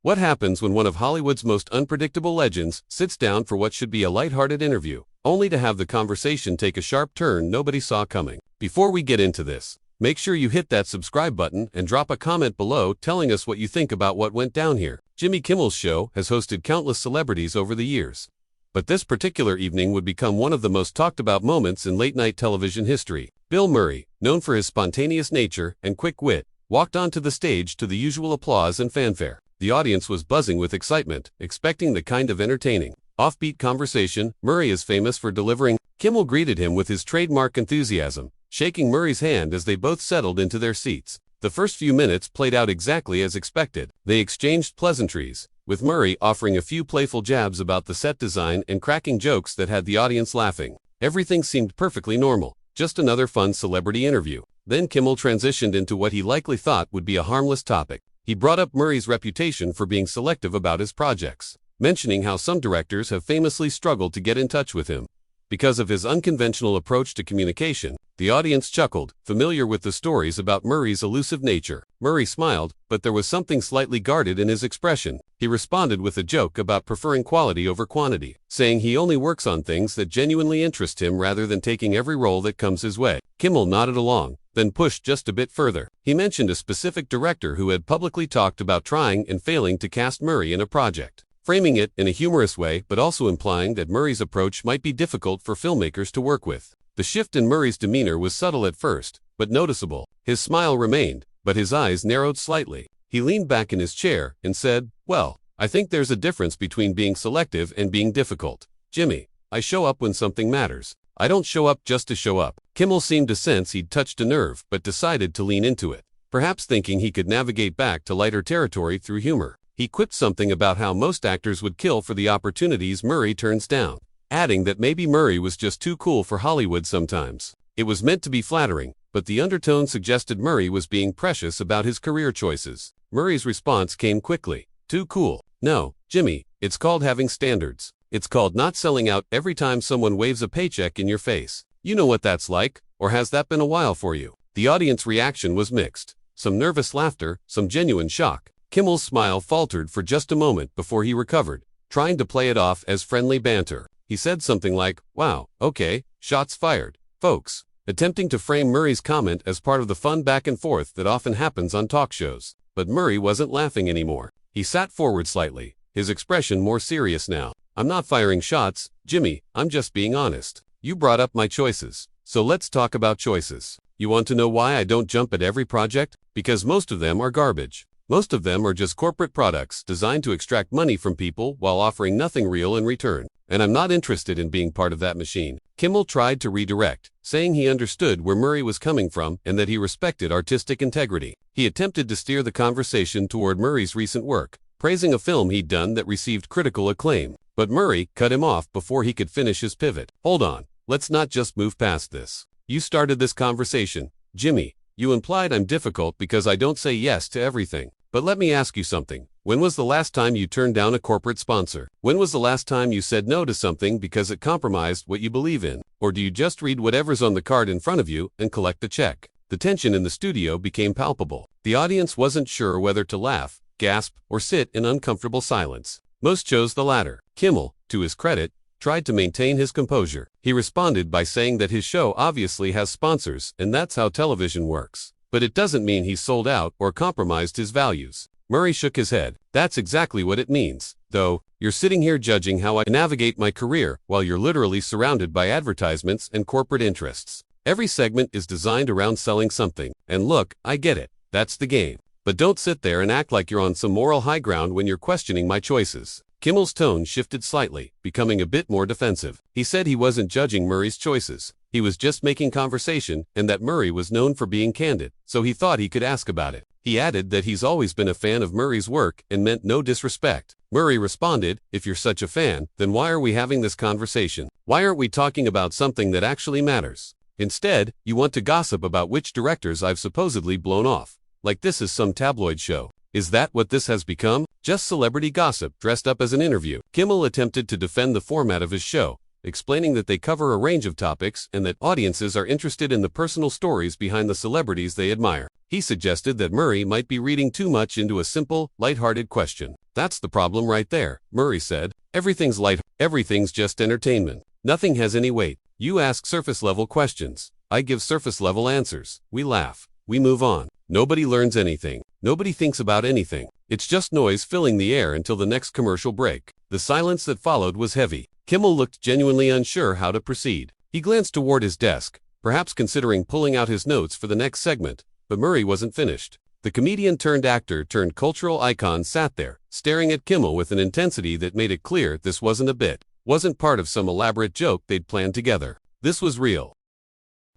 What happens when one of Hollywood's most unpredictable legends sits down for what should be a lighthearted interview, only to have the conversation take a sharp turn nobody saw coming? Before we get into this, make sure you hit that subscribe button and drop a comment below telling us what you think about what went down here. Jimmy Kimmel's show has hosted countless celebrities over the years, but this particular evening would become one of the most talked about moments in late-night television history. Bill Murray, known for his spontaneous nature and quick wit, walked onto the stage to the usual applause and fanfare. The audience was buzzing with excitement, expecting the kind of entertaining, offbeat conversation Murray is famous for delivering. Kimmel greeted him with his trademark enthusiasm, shaking Murray's hand as they both settled into their seats. The first few minutes played out exactly as expected. They exchanged pleasantries, with Murray offering a few playful jabs about the set design and cracking jokes that had the audience laughing. Everything seemed perfectly normal, just another fun celebrity interview. Then Kimmel transitioned into what he likely thought would be a harmless topic. He brought up Murray's reputation for being selective about his projects, mentioning how some directors have famously struggled to get in touch with him because of his unconventional approach to communication. The audience chuckled, familiar with the stories about Murray's elusive nature. Murray smiled, but there was something slightly guarded in his expression. He responded with a joke about preferring quality over quantity, saying he only works on things that genuinely interest him rather than taking every role that comes his way. Kimmel nodded along, then pushed just a bit further. He mentioned a specific director who had publicly talked about trying and failing to cast Murray in a project, framing it in a humorous way but also implying that Murray's approach might be difficult for filmmakers to work with. The shift in Murray's demeanor was subtle at first, but noticeable. His smile remained, but his eyes narrowed slightly. He leaned back in his chair and said, "Well, I think there's a difference between being selective and being difficult. Jimmy, I show up when something matters. I don't show up just to show up." Kimmel seemed to sense he'd touched a nerve but decided to lean into it, perhaps thinking he could navigate back to lighter territory through humor. He quipped something about how most actors would kill for the opportunities Murray turns down, adding that maybe Murray was just too cool for Hollywood sometimes. It was meant to be flattering, but the undertone suggested Murray was being precious about his career choices. Murray's response came quickly. "Too cool? No, Jimmy, it's called having standards. It's called not selling out every time someone waves a paycheck in your face. You know what that's like, or has that been a while for you?" The audience reaction was mixed. Some nervous laughter, some genuine shock. Kimmel's smile faltered for just a moment before he recovered, trying to play it off as friendly banter. He said something like, "Wow, okay, shots fired, folks," attempting to frame Murray's comment as part of the fun back and forth that often happens on talk shows. But Murray wasn't laughing anymore. He sat forward slightly, his expression more serious now. "I'm not firing shots, Jimmy, I'm just being honest. You brought up my choices, so let's talk about choices. You want to know why I don't jump at every project? Because most of them are garbage. Most of them are just corporate products designed to extract money from people while offering nothing real in return. And I'm not interested in being part of that machine." Kimmel tried to redirect, saying he understood where Murray was coming from and that he respected artistic integrity. He attempted to steer the conversation toward Murray's recent work, praising a film he'd done that received critical acclaim. But Murray cut him off before he could finish his pivot. "Hold on, let's not just move past this. You started this conversation, Jimmy. You implied I'm difficult because I don't say yes to everything. But let me ask you something. When was the last time you turned down a corporate sponsor? When was the last time you said no to something because it compromised what you believe in? Or do you just read whatever's on the card in front of you and collect the check?" The tension in the studio became palpable. The audience wasn't sure whether to laugh, gasp, or sit in uncomfortable silence. Most chose the latter. Kimmel, to his credit, tried to maintain his composure. He responded by saying that his show obviously has sponsors and that's how television works. But it doesn't mean he's sold out or compromised his values. Murray shook his head. "That's exactly what it means. Though, you're sitting here judging how I navigate my career while you're literally surrounded by advertisements and corporate interests. Every segment is designed around selling something. And look, I get it. That's the game. But don't sit there and act like you're on some moral high ground when you're questioning my choices." Kimmel's tone shifted slightly, becoming a bit more defensive. He said he wasn't judging Murray's choices. He was just making conversation and that Murray was known for being candid, so he thought he could ask about it. He added that he's always been a fan of Murray's work and meant no disrespect. Murray responded, "If you're such a fan, then why are we having this conversation? Why aren't we talking about something that actually matters? Instead, you want to gossip about which directors I've supposedly blown off. Like this is some tabloid show. Is that what this has become? Just celebrity gossip dressed up as an interview?" Kimmel attempted to defend the format of his show, explaining that they cover a range of topics and that audiences are interested in the personal stories behind the celebrities they admire. He suggested that Murray might be reading too much into a simple, lighthearted question. That's the problem right there, Murray said. Everything's just entertainment. Nothing has any weight. You ask surface-level questions. I give surface-level answers. We laugh. We move on. Nobody learns anything. Nobody thinks about anything. It's just noise filling the air until the next commercial break. The silence that followed was heavy. Kimmel looked genuinely unsure how to proceed. He glanced toward his desk, perhaps considering pulling out his notes for the next segment, but Murray wasn't finished. The comedian-turned-actor-turned-cultural icon sat there, staring at Kimmel with an intensity that made it clear this wasn't a bit, wasn't part of some elaborate joke they'd planned together. This was real.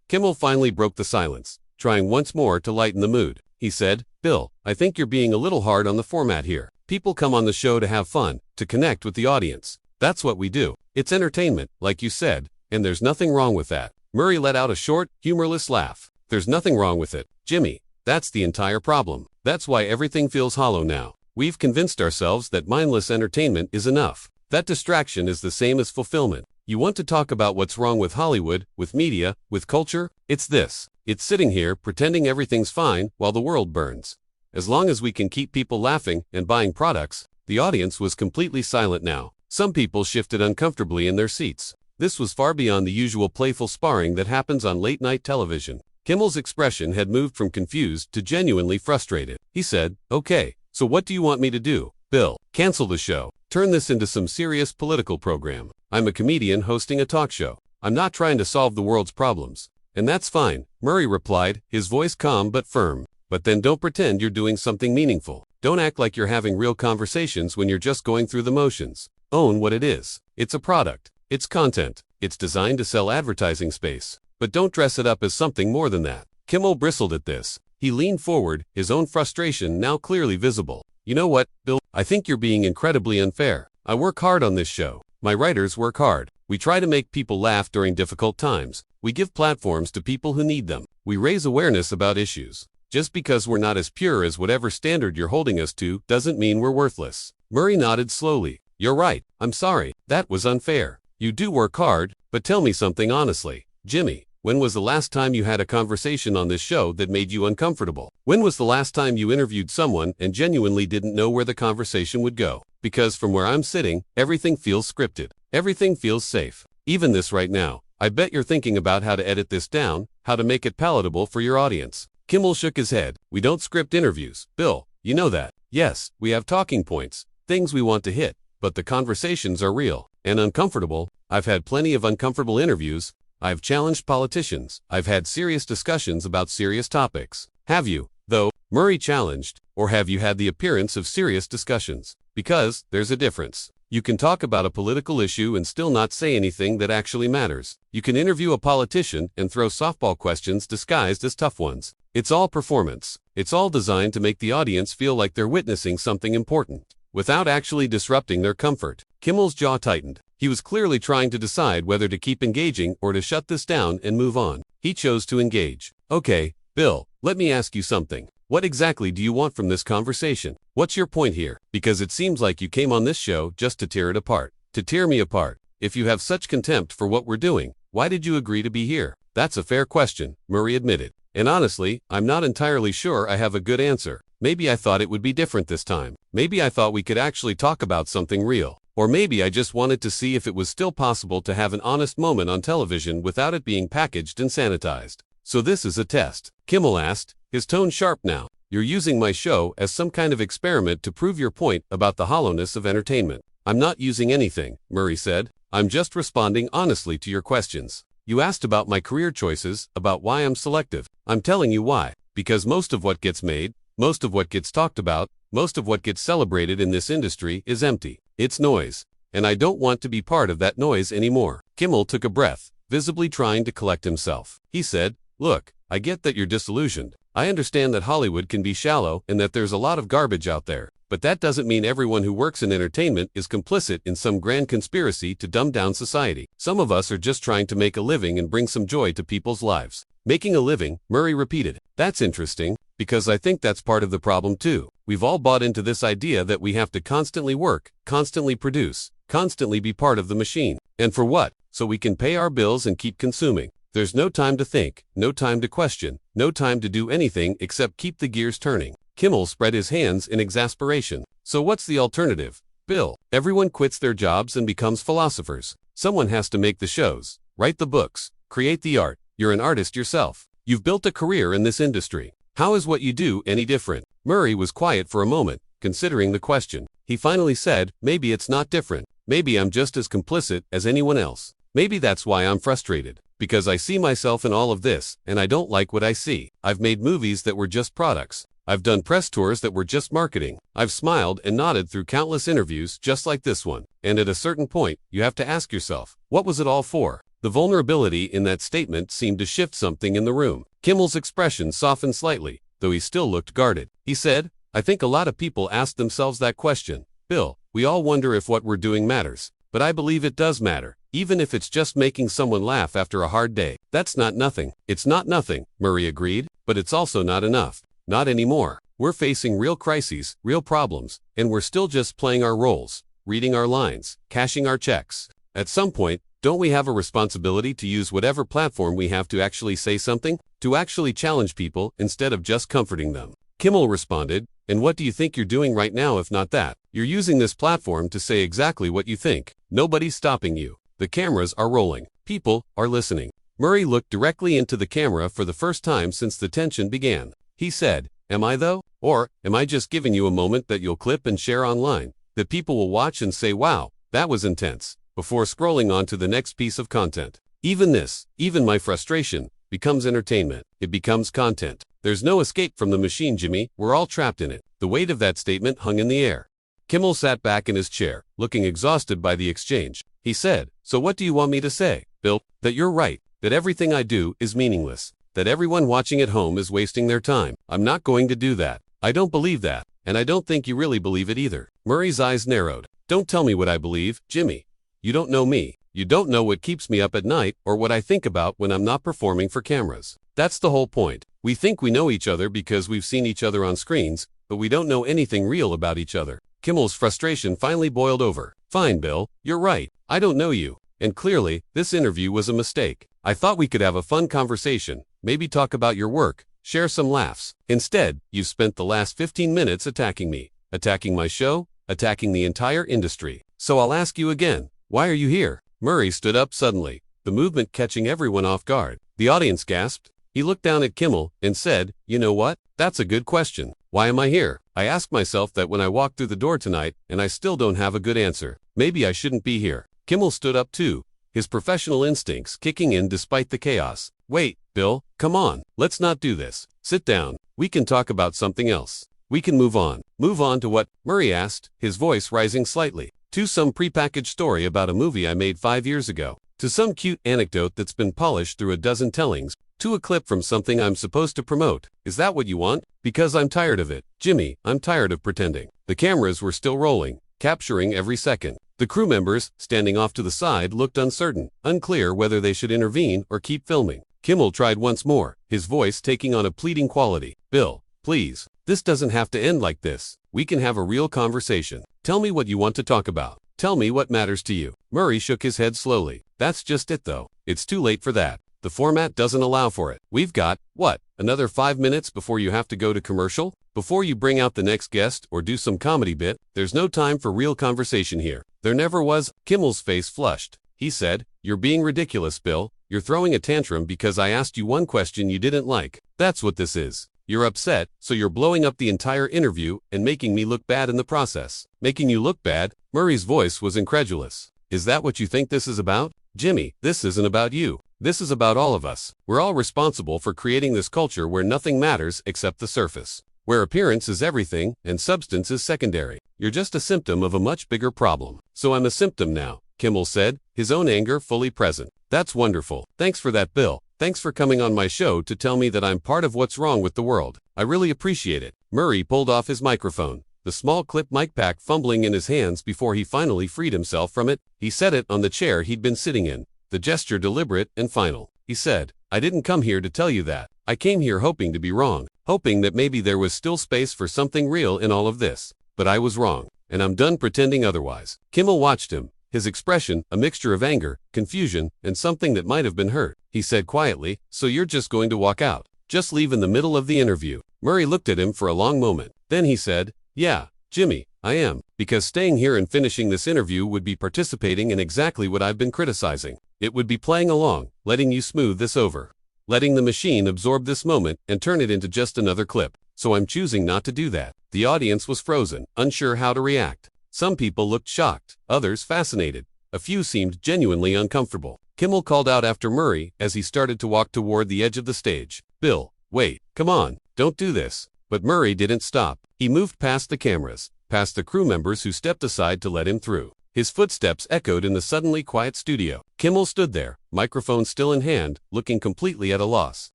Kimmel finally broke the silence, trying once more to lighten the mood. He said, "Bill, I think you're being a little hard on the format here. People come on the show to have fun, to connect with the audience. That's what we do. It's entertainment, like you said, and there's nothing wrong with that." Murray let out a short, humorless laugh. "There's nothing wrong with it, Jimmy. That's the entire problem. That's why everything feels hollow now. We've convinced ourselves that mindless entertainment is enough. That distraction is the same as fulfillment. You want to talk about what's wrong with Hollywood, with media, with culture? It's this. It's sitting here pretending everything's fine while the world burns. As long as we can keep people laughing and buying products." The audience was completely silent now. Some people shifted uncomfortably in their seats. This was far beyond the usual playful sparring that happens on late-night television. Kimmel's expression had moved from confused to genuinely frustrated. He said, "Okay, so what do you want me to do, Bill? Cancel the show? Turn this into some serious political program? I'm a comedian hosting a talk show. I'm not trying to solve the world's problems." "And that's fine," Murray replied, his voice calm but firm. "But then don't pretend you're doing something meaningful. Don't act like you're having real conversations when you're just going through the motions. Own what it is. It's a product. It's content. It's designed to sell advertising space. But don't dress it up as something more than that." Kimmel bristled at this. He leaned forward, his own frustration now clearly visible. "You know what, Bill? I think you're being incredibly unfair. I work hard on this show. My writers work hard. We try to make people laugh during difficult times. We give platforms to people who need them. We raise awareness about issues. Just because we're not as pure as whatever standard you're holding us to doesn't mean we're worthless." Murray nodded slowly. "You're right. I'm sorry. That was unfair. You do work hard, but tell me something honestly. Jimmy, when was the last time you had a conversation on this show that made you uncomfortable? When was the last time you interviewed someone and genuinely didn't know where the conversation would go? Because from where I'm sitting, everything feels scripted. Everything feels safe. Even this right now. I bet you're thinking about how to edit this down, how to make it palatable for your audience." Kimmel shook his head. "We don't script interviews, Bill. You know that. Yes, we have talking points, things we want to hit, but the conversations are real and uncomfortable. I've had plenty of uncomfortable interviews. I've challenged politicians. I've had serious discussions about serious topics." "Have you, though?" Murray challenged. "Or have you had the appearance of serious discussions? Because there's a difference. You can talk about a political issue and still not say anything that actually matters. You can interview a politician and throw softball questions disguised as tough ones. It's all performance. It's all designed to make the audience feel like they're witnessing something important, without actually disrupting their comfort." Kimmel's jaw tightened. He was clearly trying to decide whether to keep engaging or to shut this down and move on. He chose to engage. "Okay, Bill, let me ask you something. What exactly do you want from this conversation? What's your point here? Because it seems like you came on this show just to tear it apart. To tear me apart. If you have such contempt for what we're doing, why did you agree to be here?" "That's a fair question," Murray admitted. "And honestly, I'm not entirely sure I have a good answer. Maybe I thought it would be different this time. Maybe I thought we could actually talk about something real. Or maybe I just wanted to see if it was still possible to have an honest moment on television without it being packaged and sanitized. So this is a test?" Kimmel asked, his tone sharp now. "You're using my show as some kind of experiment to prove your point about the hollowness of entertainment." "I'm not using anything," Murray said. "I'm just responding honestly to your questions. You asked about my career choices, about why I'm selective. I'm telling you why. Because most of what gets made, most of what gets talked about, most of what gets celebrated in this industry is empty. It's noise. And I don't want to be part of that noise anymore." Kimmel took a breath, visibly trying to collect himself. He said, "Look, I get that you're disillusioned. I understand that Hollywood can be shallow and that there's a lot of garbage out there. But that doesn't mean everyone who works in entertainment is complicit in some grand conspiracy to dumb down society. Some of us are just trying to make a living and bring some joy to people's lives." "Making a living," Murray repeated. "That's interesting, because I think that's part of the problem too. We've all bought into this idea that we have to constantly work, constantly produce, constantly be part of the machine. And for what? So we can pay our bills and keep consuming. There's no time to think, no time to question, no time to do anything except keep the gears turning. Kimmel spread his hands in exasperation. So what's the alternative? Bill, everyone quits their jobs and becomes philosophers. Someone has to make the shows, write the books, create the art. You're an artist yourself. You've built a career in this industry. How is what you do any different? Murray was quiet for a moment, considering the question. He finally said, maybe it's not different. Maybe I'm just as complicit as anyone else. Maybe that's why I'm frustrated. Because I see myself in all of this, and I don't like what I see. I've made movies that were just products. I've done press tours that were just marketing. I've smiled and nodded through countless interviews just like this one. And at a certain point, you have to ask yourself, what was it all for? The vulnerability in that statement seemed to shift something in the room. Kimmel's expression softened slightly, though he still looked guarded. He said, I think a lot of people ask themselves that question. Bill, we all wonder if what we're doing matters. But I believe it does matter, even if it's just making someone laugh after a hard day. That's not nothing. It's not nothing, Murray agreed, but it's also not enough. Not anymore. We're facing real crises, real problems, and we're still just playing our roles, reading our lines, cashing our checks. At some point, don't we have a responsibility to use whatever platform we have to actually say something? To actually challenge people instead of just comforting them? Kimmel responded, and what do you think you're doing right now if not that? You're using this platform to say exactly what you think. Nobody's stopping you. The cameras are rolling. People are listening. Murray looked directly into the camera for the first time since the tension began. He said, am I though? Or, am I just giving you a moment that you'll clip and share online? That people will watch and say, wow, that was intense, before scrolling on to the next piece of content. Even this, even my frustration, becomes entertainment. It becomes content. There's no escape from the machine, Jimmy. We're all trapped in it. The weight of that statement hung in the air. Kimmel sat back in his chair, looking exhausted by the exchange. He said, so what do you want me to say, Bill? That you're right, that everything I do is meaningless, that everyone watching at home is wasting their time. I'm not going to do that. I don't believe that, and I don't think you really believe it either. Murray's eyes narrowed. Don't tell me what I believe, Jimmy. You don't know me. You don't know what keeps me up at night or what I think about when I'm not performing for cameras. That's the whole point. We think we know each other because we've seen each other on screens, but we don't know anything real about each other. Kimmel's frustration finally boiled over. Fine, Bill, you're right. I don't know you. And clearly, this interview was a mistake. I thought we could have a fun conversation, maybe talk about your work, share some laughs. Instead, you've spent the last 15 minutes attacking me, attacking my show, attacking the entire industry. So I'll ask you again, why are you here? Murray stood up suddenly, the movement catching everyone off guard. The audience gasped. He looked down at Kimmel and said, you know what? That's a good question. Why am I here? I ask myself that when I walk through the door tonight, and I still don't have a good answer. Maybe I shouldn't be here. Kimmel stood up too, his professional instincts kicking in despite the chaos. Wait, Bill, come on. Let's not do this. Sit down. We can talk about something else. We can move on. Move on to what? Murray asked, his voice rising slightly. To some prepackaged story about a movie I made 5 years ago. To some cute anecdote that's been polished through a dozen tellings. To a clip from something I'm supposed to promote. Is that what you want? Because I'm tired of it. Jimmy, I'm tired of pretending. The cameras were still rolling, capturing every second. The crew members, standing off to the side, looked uncertain, unclear whether they should intervene or keep filming. Kimmel tried once more, his voice taking on a pleading quality. Bill, please. This doesn't have to end like this. We can have a real conversation. Tell me what you want to talk about. Tell me what matters to you. Murray shook his head slowly. That's just it though. It's too late for that. The format doesn't allow for it. We've got, what, another 5 minutes before you have to go to commercial? Before you bring out the next guest or do some comedy bit? There's no time for real conversation here. There never was. Kimmel's face flushed. He said, you're being ridiculous, Bill. You're throwing a tantrum because I asked you one question you didn't like. That's what this is. You're upset, so you're blowing up the entire interview and making me look bad in the process. Making you look bad? Murray's voice was incredulous. Is that what you think this is about? Jimmy, this isn't about you. This is about all of us. We're all responsible for creating this culture where nothing matters except the surface. Where appearance is everything and substance is secondary. You're just a symptom of a much bigger problem. So I'm a symptom now, Kimmel said, his own anger fully present. That's wonderful. Thanks for that, Bill. Thanks for coming on my show to tell me that I'm part of what's wrong with the world. I really appreciate it. Murray pulled off his microphone, the small clip mic pack fumbling in his hands before he finally freed himself from it. He set it on the chair he'd been sitting in, the gesture deliberate and final. He said, I didn't come here to tell you that. I came here hoping to be wrong, hoping that maybe there was still space for something real in all of this. But I was wrong, and I'm done pretending otherwise. Kimmel watched him, his expression a mixture of anger, confusion, and something that might have been hurt. He said quietly, "So you're just going to walk out? Just leave in the middle of the interview?" Murray looked at him for a long moment. Then he said, "Yeah, Jimmy, I am. Because staying here and finishing this interview would be participating in exactly what I've been criticizing. It would be playing along, letting you smooth this over. Letting the machine absorb this moment and turn it into just another clip. So I'm choosing not to do that." The audience was frozen, unsure how to react. Some people looked shocked, others fascinated. A few seemed genuinely uncomfortable. Kimmel called out after Murray as he started to walk toward the edge of the stage. "Bill, wait, come on, don't do this." But Murray didn't stop. He moved past the cameras, past the crew members who stepped aside to let him through. His footsteps echoed in the suddenly quiet studio. Kimmel stood there, microphone still in hand, looking completely at a loss.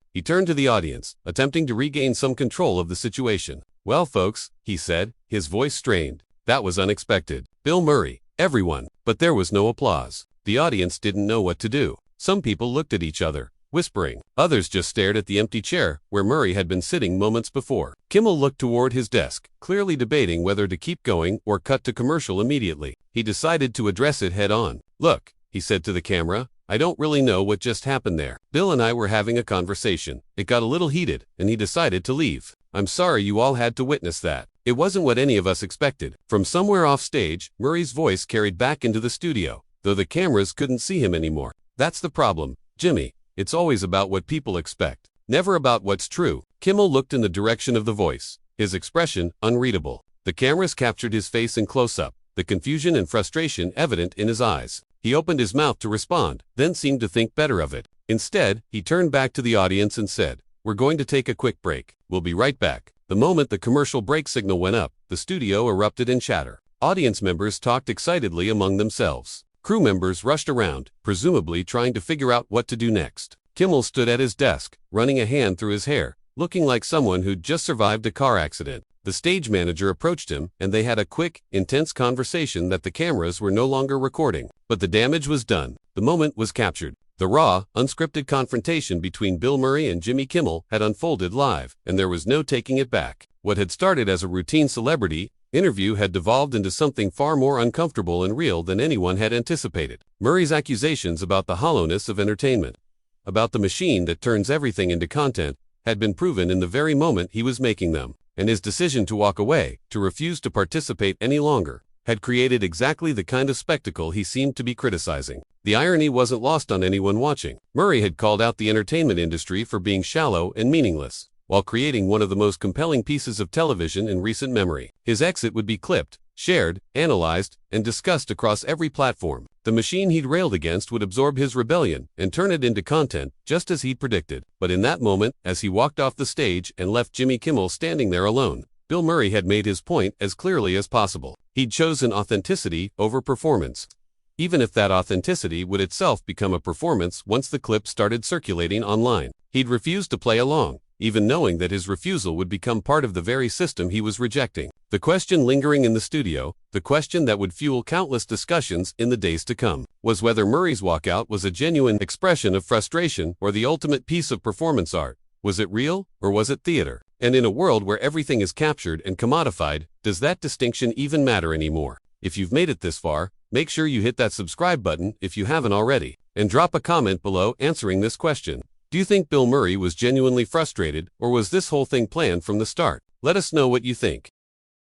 He turned to the audience, attempting to regain some control of the situation. "Well, folks," he said, his voice strained. "That was unexpected. Bill Murray, everyone." But there was no applause. The audience didn't know what to do. Some people looked at each other, whispering. Others just stared at the empty chair where Murray had been sitting moments before. Kimmel looked toward his desk, clearly debating whether to keep going or cut to commercial immediately. He decided to address it head on. "Look," he said to the camera, "I don't really know what just happened there. Bill and I were having a conversation. It got a little heated, and he decided to leave. I'm sorry you all had to witness that. It wasn't what any of us expected." From somewhere off stage, Murray's voice carried back into the studio, though the cameras couldn't see him anymore. "That's the problem, Jimmy. It's always about what people expect, never about what's true." Kimmel looked in the direction of the voice, his expression unreadable. The cameras captured his face in close-up, the confusion and frustration evident in his eyes. He opened his mouth to respond, then seemed to think better of it. Instead, he turned back to the audience and said, "We're going to take a quick break. We'll be right back." The moment the commercial break signal went up, the studio erupted in chatter. Audience members talked excitedly among themselves. Crew members rushed around, presumably trying to figure out what to do next. Kimmel stood at his desk, running a hand through his hair, looking like someone who'd just survived a car accident. The stage manager approached him, and they had a quick, intense conversation that the cameras were no longer recording. But the damage was done. The moment was captured. The raw, unscripted confrontation between Bill Murray and Jimmy Kimmel had unfolded live, and there was no taking it back. What had started as a routine celebrity interview had devolved into something far more uncomfortable and real than anyone had anticipated. Murray's accusations about the hollowness of entertainment, about the machine that turns everything into content, had been proven in the very moment he was making them, and his decision to walk away, to refuse to participate any longer, had created exactly the kind of spectacle he seemed to be criticizing. The irony wasn't lost on anyone watching. Murray had called out the entertainment industry for being shallow and meaningless, while creating one of the most compelling pieces of television in recent memory. His exit would be clipped, shared, analyzed, and discussed across every platform. The machine he'd railed against would absorb his rebellion and turn it into content, just as he'd predicted. But in that moment, as he walked off the stage and left Jimmy Kimmel standing there alone, Bill Murray had made his point as clearly as possible. He'd chosen authenticity over performance, even if that authenticity would itself become a performance once the clip started circulating online. He'd refused to play along, even knowing that his refusal would become part of the very system he was rejecting. The question lingering in the studio, the question that would fuel countless discussions in the days to come, was whether Murray's walkout was a genuine expression of frustration or the ultimate piece of performance art. Was it real, or was it theater? And in a world where everything is captured and commodified, does that distinction even matter anymore? If you've made it this far, make sure you hit that subscribe button if you haven't already, and drop a comment below answering this question. Do you think Bill Murray was genuinely frustrated, or was this whole thing planned from the start? Let us know what you think.